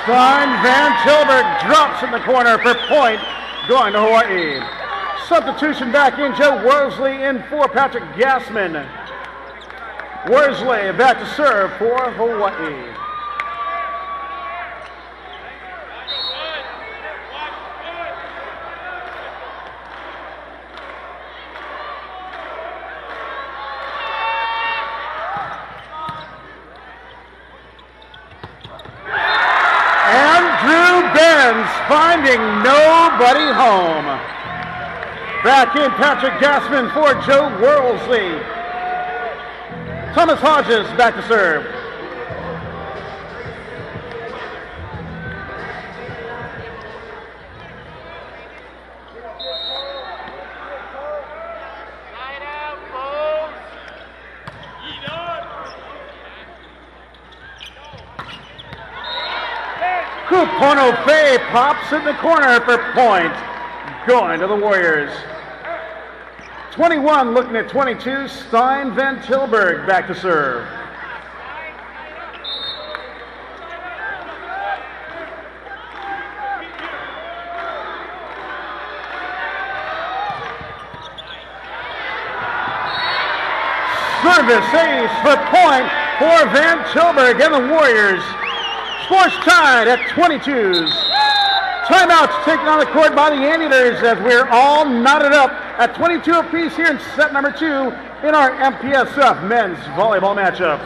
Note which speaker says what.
Speaker 1: Van Tilburg drops in the corner for point, going to Hawaii. Substitution back in, Joe Worsley in for Patrick Gassman. Worsley back to serve for Hawaii. Finding nobody home. Back in, Patrick Gassman for Joe Worsley. Thomas Hodges back to serve. Kupono-Fei pops in the corner for point, going to the Warriors. 21 looking at 22, Van Tilburg back to serve. Service ace for point for Van Tilburg and the Warriors. Scores tied at 22s. Timeouts taken on the court by the Anteaters as we're all knotted up at 22 apiece here in set number 2 in our MPSF men's volleyball matchup.